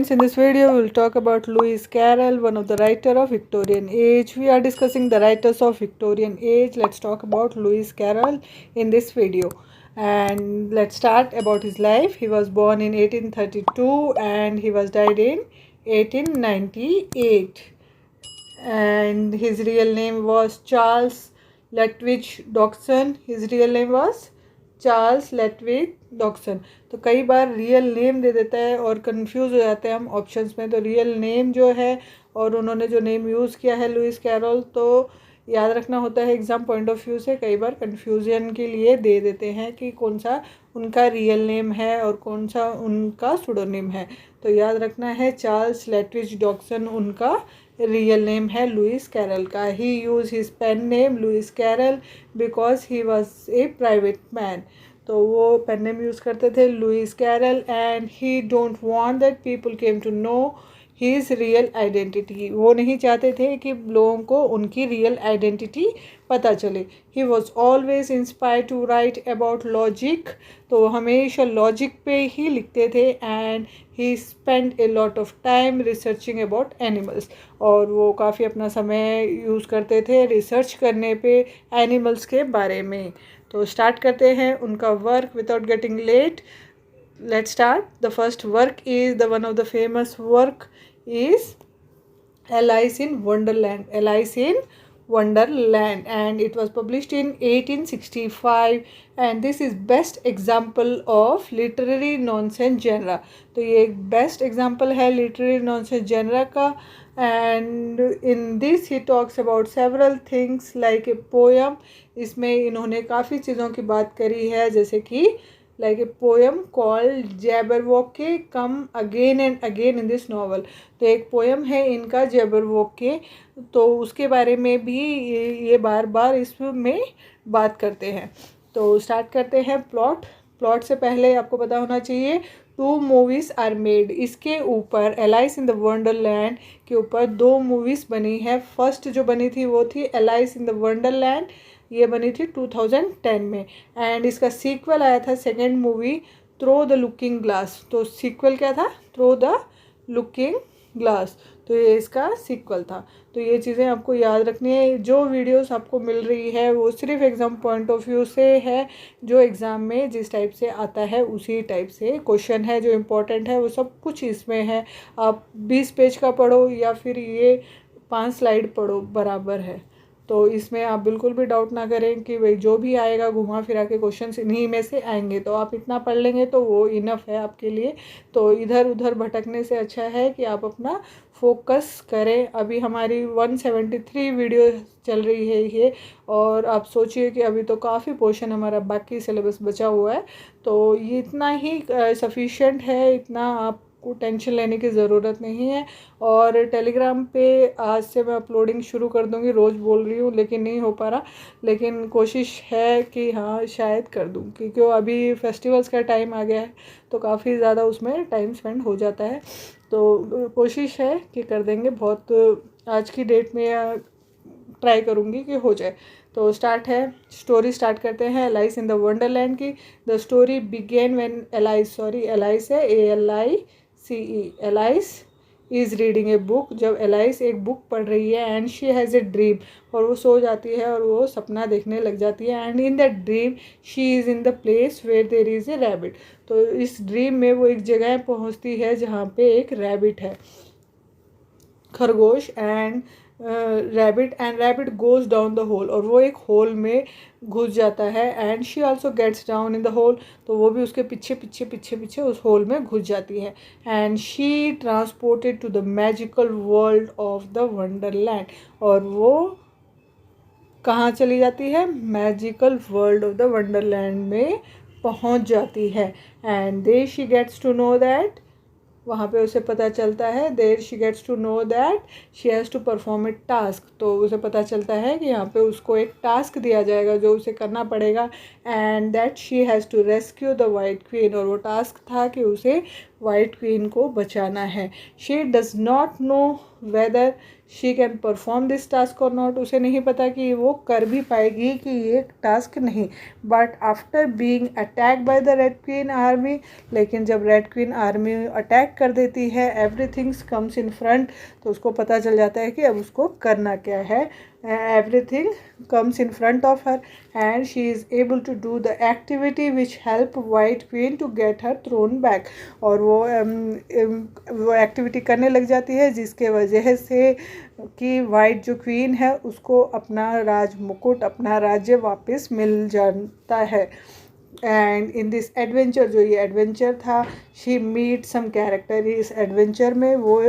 friends, in this video we will talk about Lewis Carroll, one of the writer of Victorian age. We are discussing the writers of Victorian age. Let's talk about Lewis Carroll in this video. And let's start about his life. He was born in 1832 and he was died in 1898. And his real name was Charles Lutwidge Dodgson. His real name was Charles Lutwidge Dodgson. तो कई बार real name दे देता है और confuse हो जाते हैं हम options में। तो रियल नेम जो है और उन्होंने जो नेम यूज़ किया है लुइस कैरोल, तो याद रखना होता है एग्ज़ाम पॉइंट ऑफ व्यू से। कई बार कन्फ्यूजन के लिए दे देते हैं कि कौन सा उनका रियल नेम है और कौन सा उनका सुडोनिम है। तो याद रखना है चार्ल्स लेटविज डॉक्सन उनका रियल नेम है लुइस कैरल का। He use his pen name Lewis Carroll because he was a private man. तो वो पेन नेम यूज़ करते थे Lewis Carroll and he don't want that people came to know his real identity. वो नहीं चाहते थे कि लोगों को उनकी रियल आइडेंटिटी पता चले। He was always inspired to write about logic. तो हमेशा लॉजिक पे ही लिखते थे and he spend a lot of time researching about animals. और वो काफ़ी अपना समय यूज़ करते थे रिसर्च करने पे एनिमल्स के बारे में। तो स्टार्ट करते हैं उनका work without getting late. Let's start. The first work is the one of the famous work is Alice in Wonderland. Alice in Wonderland, and it was published in 1865 and this is best example of literary nonsense genre. तो ये एक best example है literary nonsense genre का। and in this he talks about several things like a poem. इसमें इन्होंने काफ़ी चीज़ों की बात करी है, जैसे कि like a poem called Jabberwocky come again and again in this novel. तो एक पोएम है इनका जैबरवॉकी, तो उसके बारे में भी ये बार बार इसमें बात करते हैं। तो स्टार्ट करते हैं प्लॉट से पहले आपको पता होना चाहिए 2 मूवीज़ आर मेड। इसके ऊपर एलाइस इन द वंडरलैंड के ऊपर 2 मूवीज़ बनी है। फर्स्ट जो बनी थी वो थी एलाइस इन द वंडरलैंड, ये बनी थी 2010 में। एंड इसका सीक्वल आया था second movie through the looking glass. तो सीक्वल क्या था? Through the looking glass. तो ये इसका सीक्वल था। तो ये चीज़ें आपको याद रखनी है। जो वीडियोस आपको मिल रही है वो सिर्फ एग्ज़ाम पॉइंट ऑफ व्यू से है। जो एग्ज़ाम में जिस टाइप से आता है उसी टाइप से क्वेश्चन है, जो इम्पोर्टेंट है वो सब कुछ इसमें है। आप 20 पेज का पढ़ो या फिर ये 5 स्लाइड पढ़ो, बराबर है। तो इसमें आप बिल्कुल भी डाउट ना करें कि भाई जो भी आएगा घुमा फिरा के क्वेश्चन इन्हीं में से आएंगे। तो आप इतना पढ़ लेंगे तो वो इनफ है आपके लिए। तो इधर उधर भटकने से अच्छा है कि आप अपना फोकस करें। अभी हमारी 173 वीडियो चल रही है ये, और आप सोचिए कि अभी तो काफ़ी पोर्शन हमारा बाकी सिलेबस बचा हुआ है। तो ये इतना ही सफिशिएंट है, इतना आप को टेंशन लेने की ज़रूरत नहीं है। और टेलीग्राम पे आज से मैं अपलोडिंग शुरू कर दूँगी। रोज़ बोल रही हूँ लेकिन नहीं हो पा रहा, लेकिन कोशिश है कि हाँ शायद कर दूँ, क्योंकि अभी फेस्टिवल्स का टाइम आ गया है तो काफ़ी ज़्यादा उसमें टाइम स्पेंड हो जाता है। तो कोशिश है कि कर देंगे, बहुत आज की डेट में ट्राई करूँगी कि हो जाए। तो स्टार्ट है, स्टोरी स्टार्ट करते हैं एलाइस इन द वंडरलैंड की। The story begin when Alice है ALICE, Alice is reading a book. जब एलाइस एक बुक पढ़ रही है and she has a dream, और वो सो जाती है और वो सपना देखने लग जाती है। And in that dream she is in the place where there is a rabbit. तो इस ड्रीम में वो एक जगह पहुंचती है जहाँ पे एक रैबिट है, खरगोश। And rabbit goes down the hole, और वो एक होल में घुस जाता है। And she also gets down in the hole, तो वो भी उसके पीछे पीछे पीछे पीछे उस होल में घुस जाती है। And she transported to the magical world of the Wonderland, और वो कहाँ चली जाती है? Magical world of the Wonderland में पहुँच जाती है। And there she gets to know that, वहाँ पे उसे पता चलता है, there she gets to know that she has to perform a task. तो उसे पता चलता है कि यहाँ पे उसको एक टास्क दिया जाएगा जो उसे करना पड़ेगा। And that she has to rescue the white queen, और वो टास्क था कि उसे वाइट क्वीन को बचाना है। She does not know whether she can perform this task और नॉट, उसे नहीं पता कि वो कर भी पाएगी कि ये टास्क नहीं। But after being attack by the red queen army, लेकिन जब रेड क्वीन आर्मी अटैक कर देती है, एवरीथिंग्स कम्स इन फ्रंट, तो उसको पता चल जाता है कि अब उसको करना क्या है। everything comes in front of her and she is able to do the activity which help white queen to get her throne back। और वो एक्टिविटी करने लग जाती है जिसके वजह से कि वाइट जो क्वीन है उसको अपना राज मुकुट, अपना राज्य वापस मिल जाता है। एंड इन दिस एडवेंचर, जो ये एडवेंचर था, शी मीट सम कैरेक्टर। इस एडवेंचर में वो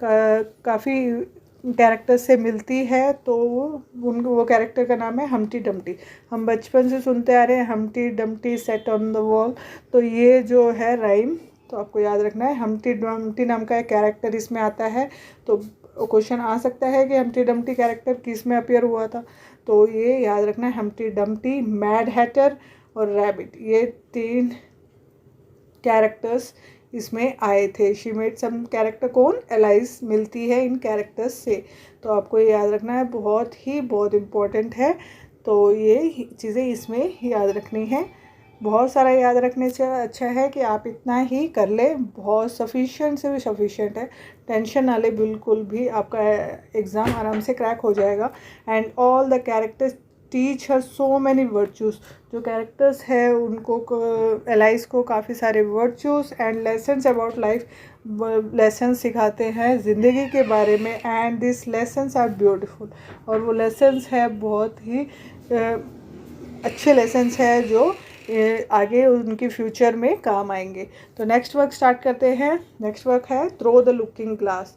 काफ़ी कैरेक्टर से मिलती है, तो वो कैरेक्टर का नाम है हम्टी डम्टी। हम बचपन से सुनते आ रहे हैं Humpty Dumpty set on the wall, तो ये जो है राइम तो आपको याद रखना है। हम्टी डम्टी नाम का एक कैरेक्टर इसमें आता है, तो क्वेश्चन आ सकता है कि हम्टी डम्टी कैरेक्टर किस में अपीयर हुआ था, तो ये याद रखना है हम्टी डम्टी, मैड हैटर और रैबिट, ये 3 कैरेक्टर्स इसमें आए थे। शी मेड सम कैरेक्टर, कौन, एलाइज मिलती है इन कैरेक्टर्स से, तो आपको ये याद रखना है, बहुत इम्पोर्टेंट है। तो ये चीज़ें इसमें याद रखनी है, बहुत सारा याद रखने से अच्छा है कि आप इतना ही कर ले, बहुत सफिशिएंट से भी सफिशिएंट है। टेंशन ना ले बिल्कुल भी, आपका एग्ज़ाम आराम से क्रैक हो जाएगा। And all the characters teach her so many virtues, जो कैरेक्टर्स है उनको एलाइज को काफ़ी सारे virtues and lessons about life, lessons सिखाते हैं ज़िंदगी के बारे में। And this lessons are beautiful, और वो लेसन्स है बहुत ही अच्छे लेसन्स है जो आगे उनकी फ्यूचर में काम आएंगे। तो नेक्स्ट वर्क स्टार्ट करते हैं। नेक्स्ट वर्क है through the looking glass,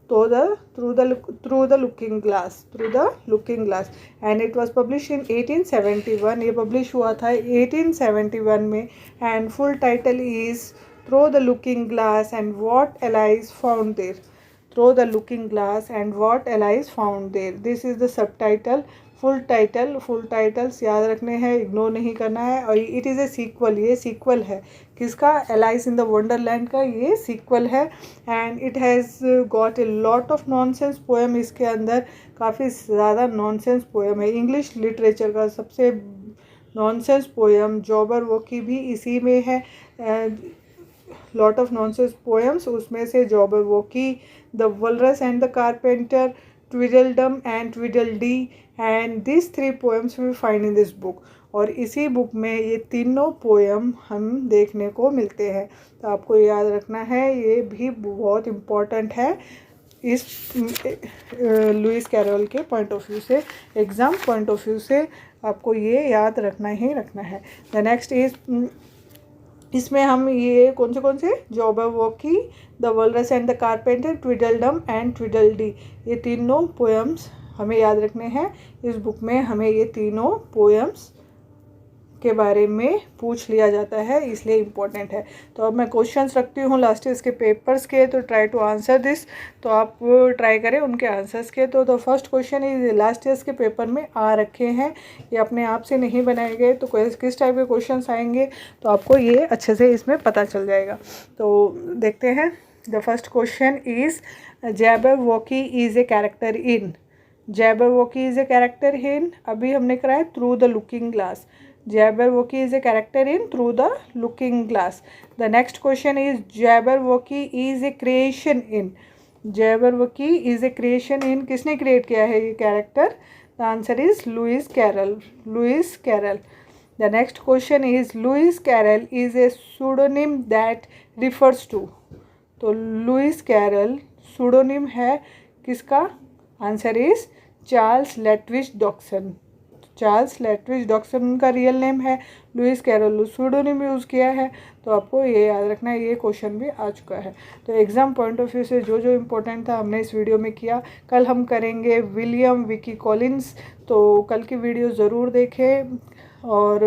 through the looking glass and it was published in 1871। ये publish हुआ था 1871 में, and full title is through the looking glass and what Alice found there। through the looking glass and what Alice found there, this is the subtitle। Full titles याद रखने हैं, ignore नहीं करना है। और इट इज़ ए सीक्वल, ये sequel है किसका, एलाइस इन द वंडरलैंड का ये सीक्वल है। And it has got a lot of nonsense poem, इसके अंदर काफ़ी ज़्यादा नॉनसेंस पोएम है। इंग्लिश लिटरेचर का सबसे नॉनसेंस पोएम जॉबरवॉकी भी इसी में है। लॉट ऑफ नॉनसेंस पोएम्स, उसमें से Jabberwocky, the Walrus and the Carpenter, Tweedledum and Tweedledee, and this 3 poems we find in this book. और इसी बुक में ये तीनों पोएम हम देखने को मिलते हैं, तो आपको याद रखना है, ये भी बहुत इम्पॉर्टेंट है इस लुइस कैरोल के पॉइंट ऑफ व्यू से, एग्ज़ाम पॉइंट ऑफ व्यू से आपको ये याद रखना ही रखना है। द नेक्स्ट इज, इसमें हम ये कौन से Jabberwocky, the Walrus and the Carpenter, Tweedledum and Tweedledee, ये तीनों पोएम्स हमें याद रखने हैं। इस बुक में हमें ये तीनों पोएम्स के बारे में पूछ लिया जाता है, इसलिए इम्पोर्टेंट है। तो अब मैं क्वेश्चंस रखती हूँ लास्ट ईयर के पेपर्स के, तो ट्राई टू आंसर दिस, तो आप ट्राई करें उनके आंसर्स के। तो the first question is last year के पेपर में आ रखे हैं, ये अपने आप से नहीं बनाए गए, तो किस टाइप के क्वेश्चन आएंगे तो आपको ये अच्छे से इसमें पता चल जाएगा। तो देखते हैं। The first question is Jabberwocky is a character in, Jabberwocky is a character in, अभी हमने कराया through the looking Glass, Jabberwocky is a character in Through the Looking Glass। The next question is Jabberwocky is a creation in, Jabberwocky is a creation in, किसने create किया है ये character, the answer is Lewis Carroll, Lewis Carroll. The next question is Lewis Carroll is a pseudonym that refers to, तो Lewis Carroll pseudonym है किसका, answer is Charles Lutwidge Dodgson, Charles Lutwidge Dodgson उनका real name है, Lewis Carroll pseudonym use किया है, तो आपको ये याद रखना है, ये क्वेश्चन भी आ चुका है। तो एग्ज़ाम पॉइंट ऑफ व्यू से जो जो इम्पोर्टेंट था हमने इस वीडियो में किया। कल हम करेंगे विलियम विकी कॉलिंस, तो कल की वीडियो ज़रूर देखें। और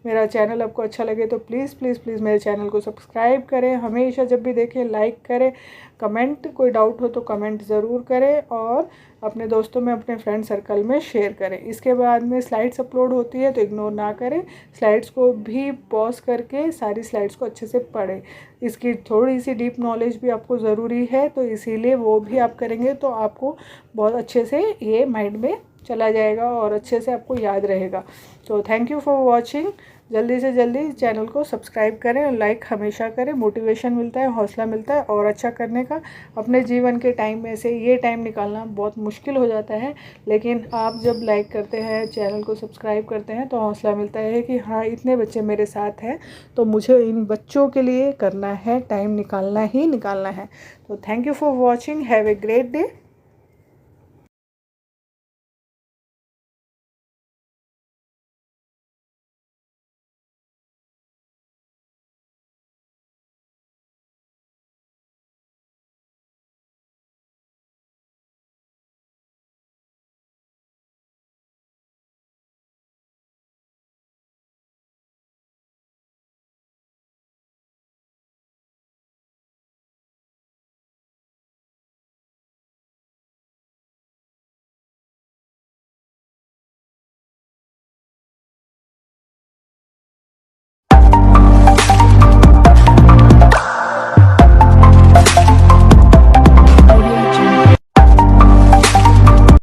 मेरा चैनल आपको अच्छा लगे तो प्लीज़ प्लीज़ प्लीज़ मेरे चैनल को सब्सक्राइब करें। हमेशा जब भी देखें लाइक करें, कमेंट, कोई डाउट हो तो कमेंट ज़रूर करें और अपने दोस्तों में, अपने फ्रेंड सर्कल में शेयर करें। इसके बाद में स्लाइड्स अपलोड होती है तो इग्नोर ना करें, स्लाइड्स को भी पॉज करके सारी स्लाइड्स को अच्छे से पढ़ें। इसकी थोड़ी सी डीप नॉलेज भी आपको ज़रूरी है, तो इसीलिए वो भी आप करेंगे तो आपको बहुत अच्छे से ये माइंड में चला जाएगा और अच्छे से आपको याद रहेगा। तो थैंक यू फॉर वॉचिंग। जल्दी से जल्दी चैनल को सब्सक्राइब करें और लाइक हमेशा करें। मोटिवेशन मिलता है, हौसला मिलता है और अच्छा करने का। अपने जीवन के टाइम में से ये टाइम निकालना बहुत मुश्किल हो जाता है, लेकिन आप जब लाइक करते हैं, चैनल को सब्सक्राइब करते हैं तो हौसला मिलता है कि हाँ, इतने बच्चे मेरे साथ हैं तो मुझे इन बच्चों के लिए करना है, टाइम निकालना ही निकालना है। तो thank you for watching. Have a great day.